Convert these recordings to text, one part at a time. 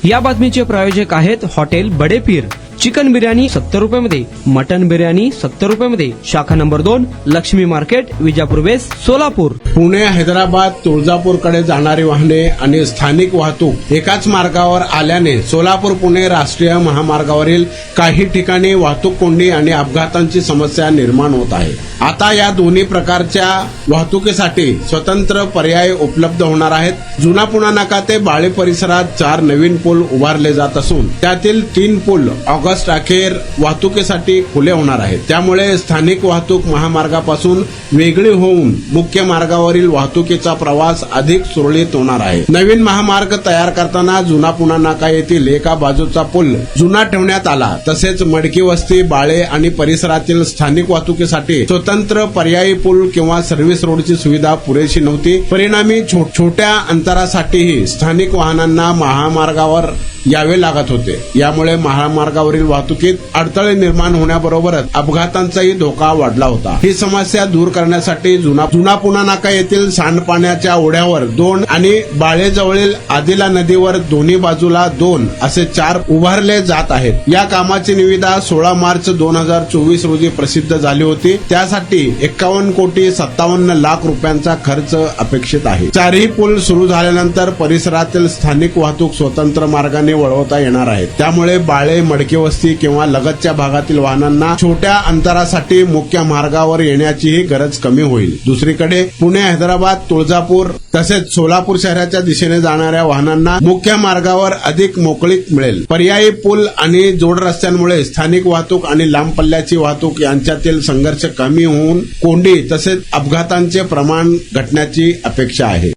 या बातमीचे प्रायोजक आहेत हॉटेल बडे पीर। चिकन बिर्याणी 70 रुपयामध्ये, मटन बिर्याणी 70 रुपयामध्ये। शाखा number 2, Lakshmi market, Vijapur west, Solapur. Pune, Hyderabad, तुळजापूरकडे जाणारी वाहने आणि स्थानिक वाहतूक एकाच मार्गावर आल्याने सोलापूर पुणे राष्ट्रीय महामार्गावरील काही ठिकाणी वाहतूक कोंडी आणि अपघातांची समस्या निर्माण होत आहे। आता या दोन्ही प्रकारच्या वाहतुकीसाठी स्वतंत्र पर्याय उपलब्ध होणार आहेत। जुना पुणा नाका ते बाळे परिसरात 4 नवीन पूल उभारले जात असून त्यातील 3 पूल ऑगस्ट अखेर वाहतुकीसाठी खुले होणार आहेत। त्यामुळे स्थानिक वाहतूक महामार्गापासून वेगळी होऊन मुख्य मार्गावरील वाहतुकीचा प्रवास अधिक सुरळीत होणार आहे। नवीन महामार्ग तयार करताना जुना पुणा नाका येथील एका बाजूचा पूल जुना ठेवण्यात आला, तसेच मडकी वस्ती, बाळे आणि परिसरातील स्थानिक वाहतुकीसाठी स्वतंत्र पर्यायी पूल किंवा सर्व्हिस रोडची सुविधा पुरेशी नव्हती। परिणामी छोट्या अंतरासाठीही स्थानिक वाहनांना महामार्गावर यावे लागत होते। यामुळे महामार्गावरील वाहतुकीत अडथळे निर्माण होण्याबरोबरच अपघातांचाही धोका वाढला होता। ही समस्या दूर करण्यासाठी जुना पुणा नाका येथील सांडपाण्याच्या ओढ्यावर 2 आणि बाळेजवळील आदिला नदीवर दोन्ही बाजूला 2 असे 4 उभारले जात आहेत। या कामाची निविदा 16 मार्च 2024 रोजी प्रसिद्ध झाली होती। त्यासाठी 51,57,00,000 रुपयांचा खर्च अपेक्षित आहे। 4ही पूल सुरू झाल्यानंतर परिसरातील स्थानिक वाहतूक स्वतंत्र मार्गाने वळवता येणार आहे। त्यामुळे बाळे, मडकी वस्ती किंवा लगतच्या भागातील वाहनांना छोट्या अंतरासाठी मुख्य मार्गावर येण्याचीही गरज कमी होईल। दुसरीकडे पुणे, हैदराबाद, तुळजापूर तसेच सोलापूर शहराच्या दिशेने जाणाऱ्या वाहनांना मुख्य मार्गावर अधिक मोकळीक मिळेल। पर्यायी पूल आणि जोड रस्त्यांमुळे स्थानिक वाहतूक आणि लांब पल्ल्याची वाहतूक यांच्यातील संघर्ष कमी होऊन कोंडी तसेच अपघातांचे प्रमाण घटण्याची अपेक्षा आहे।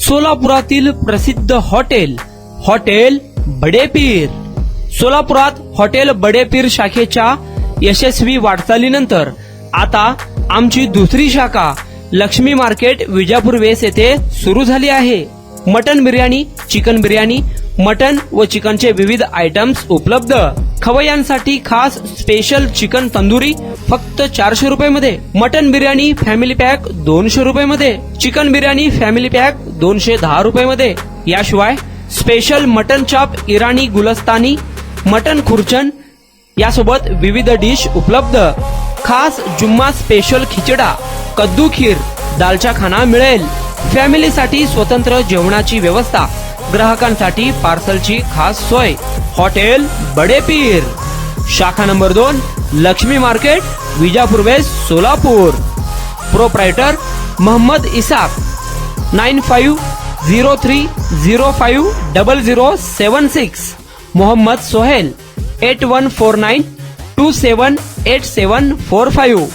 सोलापुरातील प्रसिद्ध हॉटेल बडे पीर। सोलापुरात हॉटेल बडे पीर शाखेच्या यशस्वी वाटचालीनंतर आता आमची दुसरी शाखा लक्ष्मी मार्केट, विजापूर वेस्ट येथे सुरू झाली आहे। Mutton biryani, chicken biryani, mutton व चिकनचे विविध आयटम्स उपलब्ध। खवय्यांसाठी खास स्पेशल चिकन तंदुरी फक्त 400 रुपयामध्ये, मटन बिर्याणी फॅमिली पॅक 200 रुपयामध्ये, चिकन बिर्याणी फॅमिली पॅक 210 रुपयामध्ये। याशिवाय स्पेशल मटन चाप, इराणी गुलस्तानी, मटन खुर्चन यासोबत विविध डिश उपलब्ध। खास जुम्मा स्पेशल खिचडा, कद्दू खीर, दालचा खाना मिळेल। फॅमिलीसाठी स्वतंत्र जेवणाची व्यवस्था, ग्राहकांसाठी पार्सलची खास सोय। हॉटेल बडे पीर, शाखा number 2, Lakshmi market, Vijapur west, Solapur. Proprietor Mohammad Isaq, 9503050076। Mohammad Sohel, 8149278745।